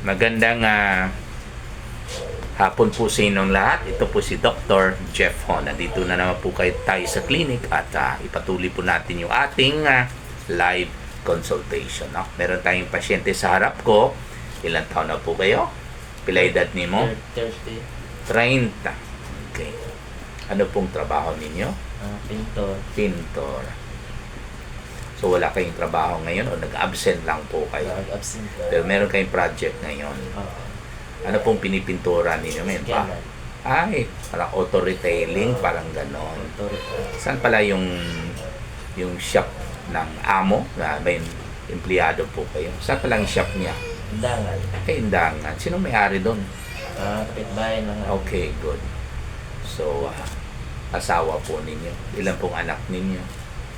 Magandang hapon po sa inyong lahat. Ito po si Dr. Jeff Ho. Nandito na naman po tayo sa clinic at ipatuloy po natin yung ating live consultation. No? Meron tayong pasyente sa harap ko. Ilang taon na po kayo? Pila edad ni mo? 30. 30. Okay. Ano pong trabaho ninyo? Pintor. Pintor. So wala kayong trabaho ngayon o nag-absent lang po kayo? Nag-absent ka. Pero meron kayong project ngayon. Ano pong pinipintura ninyo ngayon pa? Kailan? Ay, parang auto-retailing, parang ganon. Saan pala yung shop ng amo? May empleyado po kayo. Saan pala yung shop niya? Undangan. Ay, Indangan. Sino may-ari doon? Kapitbahay lang. Okay, good. So, asawa po ninyo. Ilan pong anak ninyo?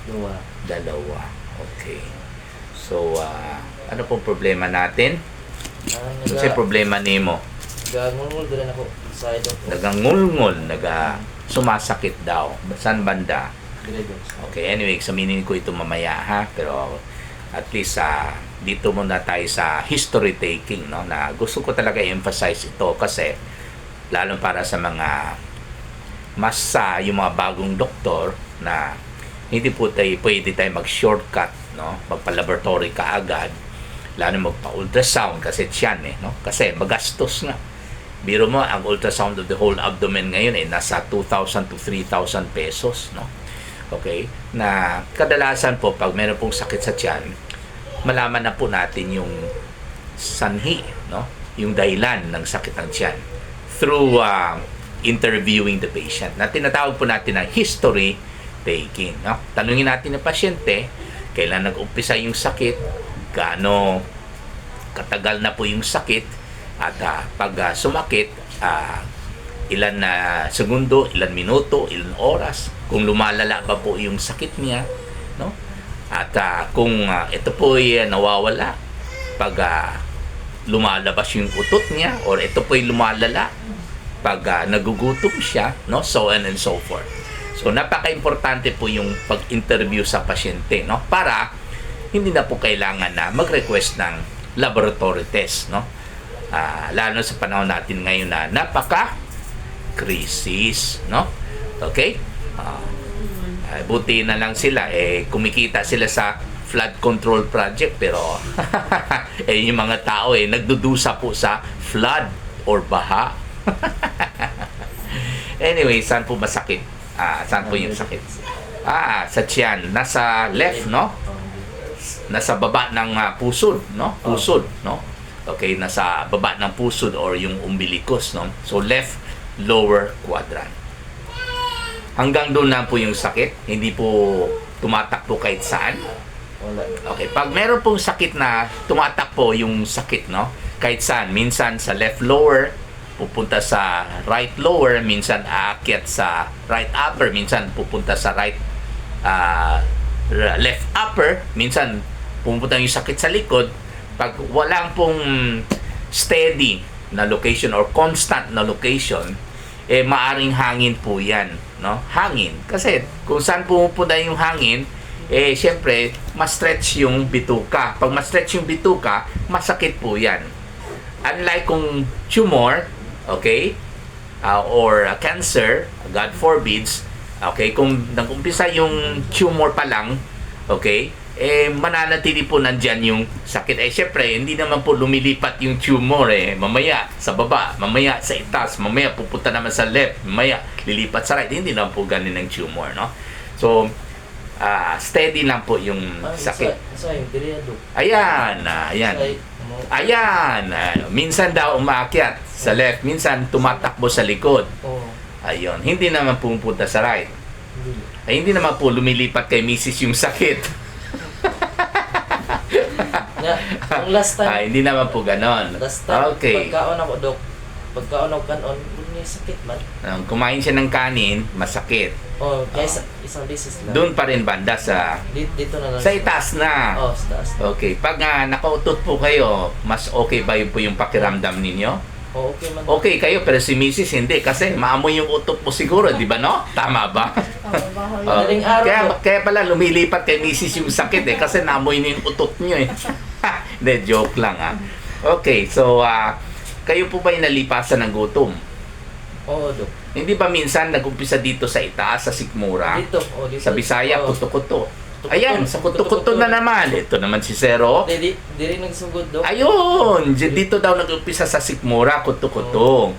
2. Dalawa. Okay. So, ano pong problema natin? Kasi problema nimo. Gangungol din ako sa idol ko. Nagangulngol, sumasakit daw. Saan banda? Gregos. Okay, anyway, examinin ko ito mamaya ha. Pero at least dito muna tayo sa history taking, no? Na gusto ko talaga i-emphasize ito kasi lalo para sa mga yung mga bagong doktor na hindi po pwede tayo mag-shortcut, no? Magpa-laboratory ka agad, lalo magpa-ultrasound kasi tiyan no? Kasi magastos nga. Biro mo, ang ultrasound of the whole abdomen ngayon nasa 2,000 to 3,000 pesos, no? Okay? Na kadalasan po, pag meron pong sakit sa tiyan, malaman na po natin yung sanhi, no? Yung dahilan ng sakit ng tiyan through interviewing the patient. Na tinatawag po natin na history taking, no? Tanungin natin ng pasyente, kailan nag-umpisa yung sakit, gaano katagal na po yung sakit, at pag sumakit, ilan na segundo, ilan minuto, ilan oras, kung lumalala ba po yung sakit niya, no? At kung ito po ay nawawala pag lumalabas yung utot niya, or ito po ay lumalala pag nagugutom siya, no? So on and so forth. So napaka-importante po yung pag-interview sa pasyente, no? Para hindi na po kailangan na mag-request ng laboratory test, no? Lalo sa panahon natin ngayon na napaka-crisis, no? Okay? Buti na lang sila, kumikita sila sa flood control project, pero yung mga tao nagdudusa po sa flood or baha. Anyway, saan po masakit? Saan po yung sakit? Sa tiyan. Nasa left, no? Nasa baba ng pusod, no? Pusod, no? Okay, nasa baba ng pusod or yung umbilicus, no? So, left lower quadrant. Hanggang doon na po yung sakit. Hindi po tumatakbo kahit saan. Okay, pag meron pong sakit na tumatakbo yung sakit, no? Kahit saan. Minsan sa left lower, pupunta sa right lower, minsan aakyat sa right upper, minsan pupunta sa right left upper, minsan pupunta yung sakit sa likod. Pag walang pong steady na location or constant na location, maaring hangin po yan, no? Hangin. Kasi kung saan pumupunta yung hangin, syempre, ma-stretch yung bituka. Pag ma-stretch yung bituka, masakit po yan. Unlike kung tumor, okay, or cancer, God forbids, okay, kung nag-umpisa yung tumor pa lang, okay, mananatili po nandyan yung sakit. Syempre, hindi naman po lumilipat yung tumor, mamaya sa baba, mamaya sa itaas, mamaya pupunta naman sa left, mamaya lilipat sa right. Hindi naman po ganun ng tumor, no? So, steady lang po yung sakit. Ayan, ayan. Ayan, minsan daw umaakyat sa left, minsan tumatakbo sa likod. Ayun, hindi naman pumunta sa right. Ay, hindi naman po lumilipat kay Mrs. yung sakit. Ang last time, hindi naman po ganon. last time, Okay. pagkaon ako, Dok, pagkaon ako kanon, may sakit man. Kumain siya ng kanin, masakit. Kaya isang beses lang. Doon pa rin banda sa Dito na lang. sa itaas na. sa taas. Okay, pag nakautot po kayo, mas okay ba yun po yung pakiramdam ninyo? Okay man. Okay kayo, pero si Mrs. hindi kasi maamoy yung utot mo siguro, di ba, no? Tama ba? Madaling araw. Kaya pala lumilipat kay Mrs. yung sakit kasi naamoy niyo yung utot niyo Hindi, joke lang Okay, so kayo po ba'y nalipasan ng gutom? Oo, Dok. Hindi ba minsan nag-umpisa dito sa itaas, sa Sikmura? Dito, dito. Sa Bisaya, Oo. Kuto-Kuto. Kuto-Kuto. Ayan, sa Kuto-Kuto na naman. Ito naman si Zero. Di rin nagsugod, Dok. Ayun, dito daw nag-umpisa sa Sikmura, Kuto-Kuto.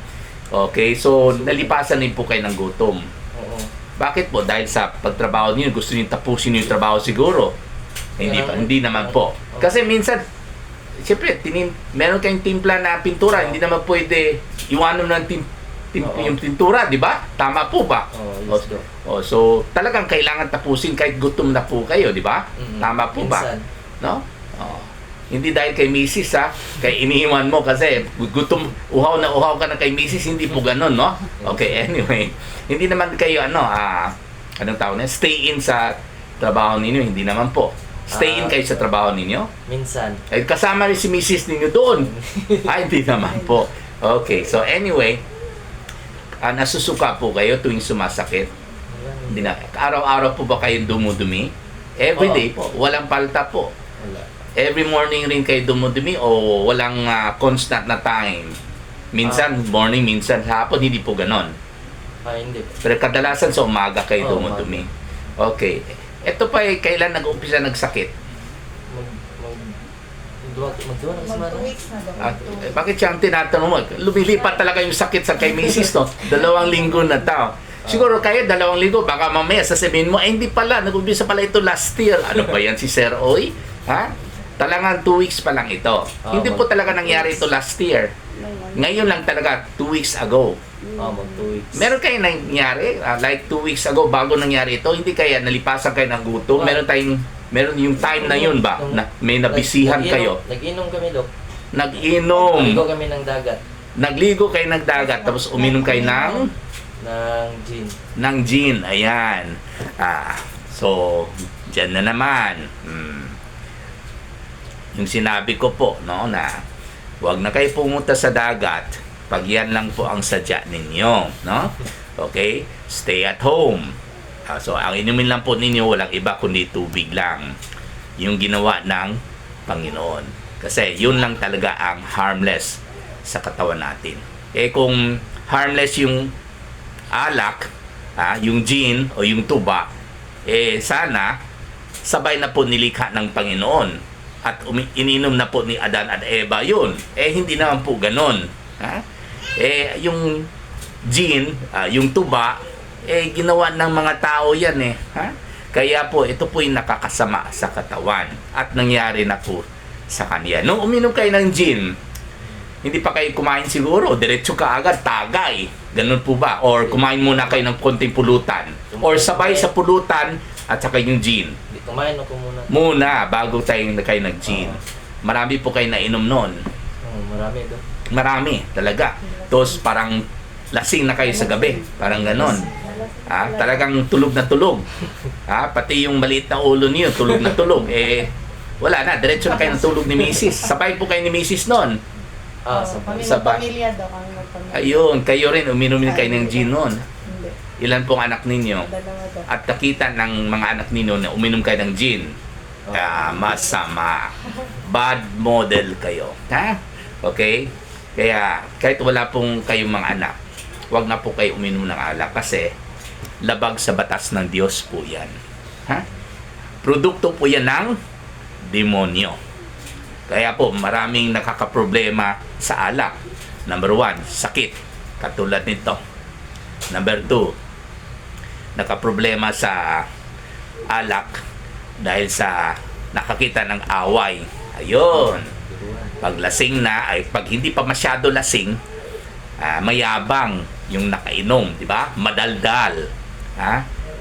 Okay, so nalipasan din po kayo ng gutom. Oo. Bakit po? Dahil sa pagtrabaho niyo, gusto niyo tapusin yung trabaho siguro. Hindi naman po. Kasi minsan, siyempre, meron kayong timpla na pintura, hindi naman pwede iwanan ng yung pintura, di ba? Tama po ba? Oo, yes, Dok. So, talagang kailangan tapusin kahit gutom na po kayo, di ba? Mm-mm. Tama po ba? Minsan. No? Hindi dahil kay Mrs. Kay iniiwan mo kasi gutom, uhaw ka na kay Mrs. Hindi po ganun, no? Okay, anyway. Hindi naman kayo, anong tawag na? Stay in sa trabaho ninyo, hindi naman po. Stay in kayo sa trabaho ninyo? Minsan. Eh, kasama rin si Mrs. ninyo doon. Hindi naman po. Okay, so anyway, nasusuka po kayo tuwing sumasakit? Hindi na. Araw-araw po ba kayong dumudumi? Every day po. Walang palta po. Wala. Every morning rin kayo dumudumi o walang constant na time? Minsan morning, minsan hapon, hindi po ganon. Hindi. Pero kadalasan sa umaga kayo Oo, dumudumi. Okay. Ito pa kailan nag-umpisa nagsakit? Magduwa na kasi 2 weeks na daw. Bakit siya ang tinatanong mo? Lumilipat talaga yung sakit sa kay Mrs. No? 2 linggo na tao. Siguro kayo 2 linggo, baka mamaya sasabihin mo, hindi pala, nag-umpisa pala ito last year. Ano ba yan si Sir Oy? Ha? Talagang 2 weeks pa lang ito. Hindi po talaga nangyari ito last year. Ngayon lang talaga, 2 weeks ago. mag 2 weeks. Meron kayo nangyari, like 2 weeks ago, bago nangyari ito, hindi kaya nalipasan kayo ng gutom? Meron yung time na yun ba? Na may nabisihan kayo? Nag-inom kami, Dok. Nag-inom. Naligo kami ng dagat. Nagligo kayo ng dagat, tapos uminom kayo ng gin. ng gin. Ayan. So, dyan na naman. Yung sinabi ko po, no, na huwag na kayo pumunta sa dagat pag yan lang po ang sadya ninyo, no? Okay? Stay at home. So, ang inumin lang po ninyo, walang iba kundi tubig lang. Yung ginawa ng Panginoon. Kasi yun lang talaga ang harmless sa katawan natin. Kung harmless yung alak, yung gin o yung tuba, sana sabay na po nilikha ng Panginoon at ininom na po ni Adan at Eva yun. Hindi naman po ganon. Yung gin, yung tuba, ginawa ng mga tao yan Kaya po, ito po yung nakakasama sa katawan at nangyari na po sa kanya. Nung uminom kayo ng gin, hindi pa kayo kumain siguro, diretso ka agad, tagay. Ganun po ba? Or kumain muna kayo ng konting pulutan. Or sabay sa pulutan at saka yung gin. Kumain ako muna. Muna, bago kayo nag-gin. Marami po kayo nainom nun. Marami, Dok. Marami, talaga. Tapos parang lasing na kayo sa gabi. Parang ganon. Talagang tulog na tulog. Pati yung maliit na ulo niyo, tulog na tulog. Wala na, diretso na kayo ng tulog ni Mrs. Sabay po kayo ni Mrs. noon. Sabay. Pamilya daw kami magpamilya. Ayun, kayo rin, uminom kayo ng gin noon. Hindi. Ilan pong anak ninyo? 2 daw. At nakita ng mga anak ninyo na uminom kayo ng gin. Masama. Bad model kayo. Okay? Kaya, kahit wala pong kayong mga anak, huwag na po kayo uminom ng alak kasi labag sa batas ng Diyos po yan. Produkto po yan ng demonyo. Kaya po, maraming nakakaproblema sa alak. Number 1, sakit. Katulad nito. Number 2, nakaproblema sa alak dahil sa nakakita ng away. Ayun. Pag lasing na, pag hindi pa masyado lasing, mayabang yung nakainom, di ba? Madaldal.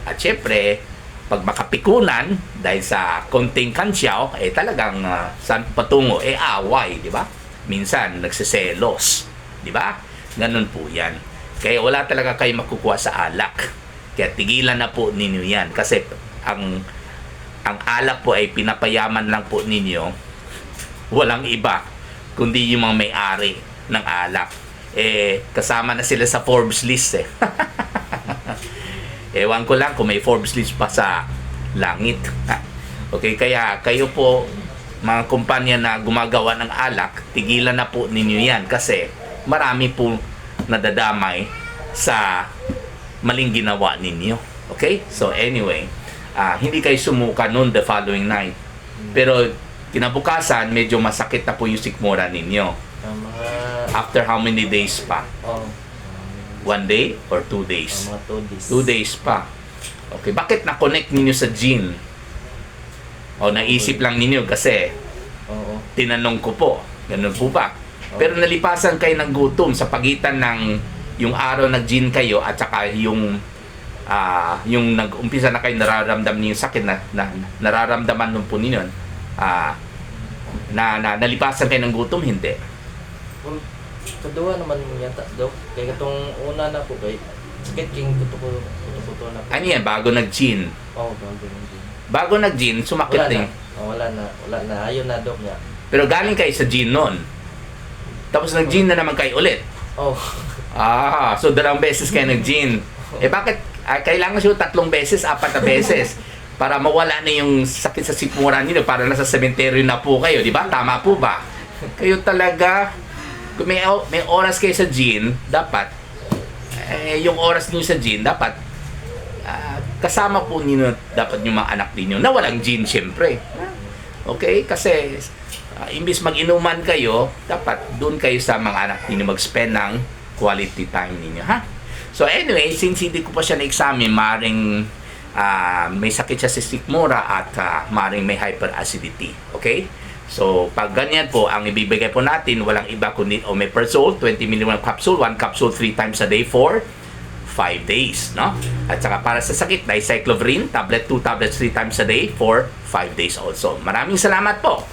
At syempre, pag makapikunan, dahil sa konting kansyaw, talagang saan patungo, away, di ba? Minsan, nagsiselos, di ba? Ganun po yan. Kaya wala talaga kayo makukuha sa alak. Kaya tigilan na po ninyo yan. Kasi ang alak po ay pinapayaman lang po ninyo. Walang iba, kundi yung mga may-ari ng alak. Kasama na sila sa Forbes list Ewan ko lang kung may Forbes list pa sa langit. Okay, kaya kayo po mga kumpanya na gumagawa ng alak, tigilan na po ninyo yan kasi marami po nadadamay sa maling ginawa ninyo. Okay? So anyway, hindi kayo sumuka noon the following night. Pero kinabukasan, medyo masakit na po yung sikmura ninyo. Mga After how many days pa? oh, 1 day or 2 days? mga 2 days. 2 days pa. Okay, bakit na-connect ninyo sa gene? O naisip lang ninyo kasi Oo. tinanong ko po. Ganun po ba? Pero nalipasan kayo ng gutom sa pagitan ng yung araw nag-gene kayo at saka yung nag-umpisa na kayo nararamdaman niyo yung sakit na nararamdaman nun po ninyo. Nalipasan kayo ng gutom, hindi. Well, kadua naman yata, Dok. Kaya katong una na po kay sakit king kuto na po. Ano yan? Bago nag-gene. Oh, bago na din. Bago nag-gene, sumakit Wala din. na. Oh, wala na. Ayun na, Dok niya. Pero galing kayo sa gene nun. Tapos nag-gene na naman kayo ulit. Oh. So 2 beses kayo nag-gene. Bakit? Kailangan siya 3 beses, 4 na beses para mawala na yung sakit sa sikmura niyo, para nasa sementeryo na po kayo, di ba? Tama po ba? Kayo talaga, kung may oras kayo sa gene, dapat yung oras niyo sa gene, dapat kasama po niyo dapat yung mga anak niyo na walang gene, syempre. Okay? Kasi imbis mag-inuman kayo, dapat doon kayo sa mga anak niyo mag-spend ng quality time niyo, ha? So anyway, since hindi ko pa siya na-examine, maring may sakit siya sa sikmura at maring may hyperacidity. Okay? So, pag ganyan po, ang ibibigay po natin, walang iba kundi omeprazole, 20 mg capsule, 1 capsule 3 times a day for 5 days, no? At saka para sa sakit, dicyclovir, tablet 2 tablets 3 times a day for 5 days also. Maraming salamat po.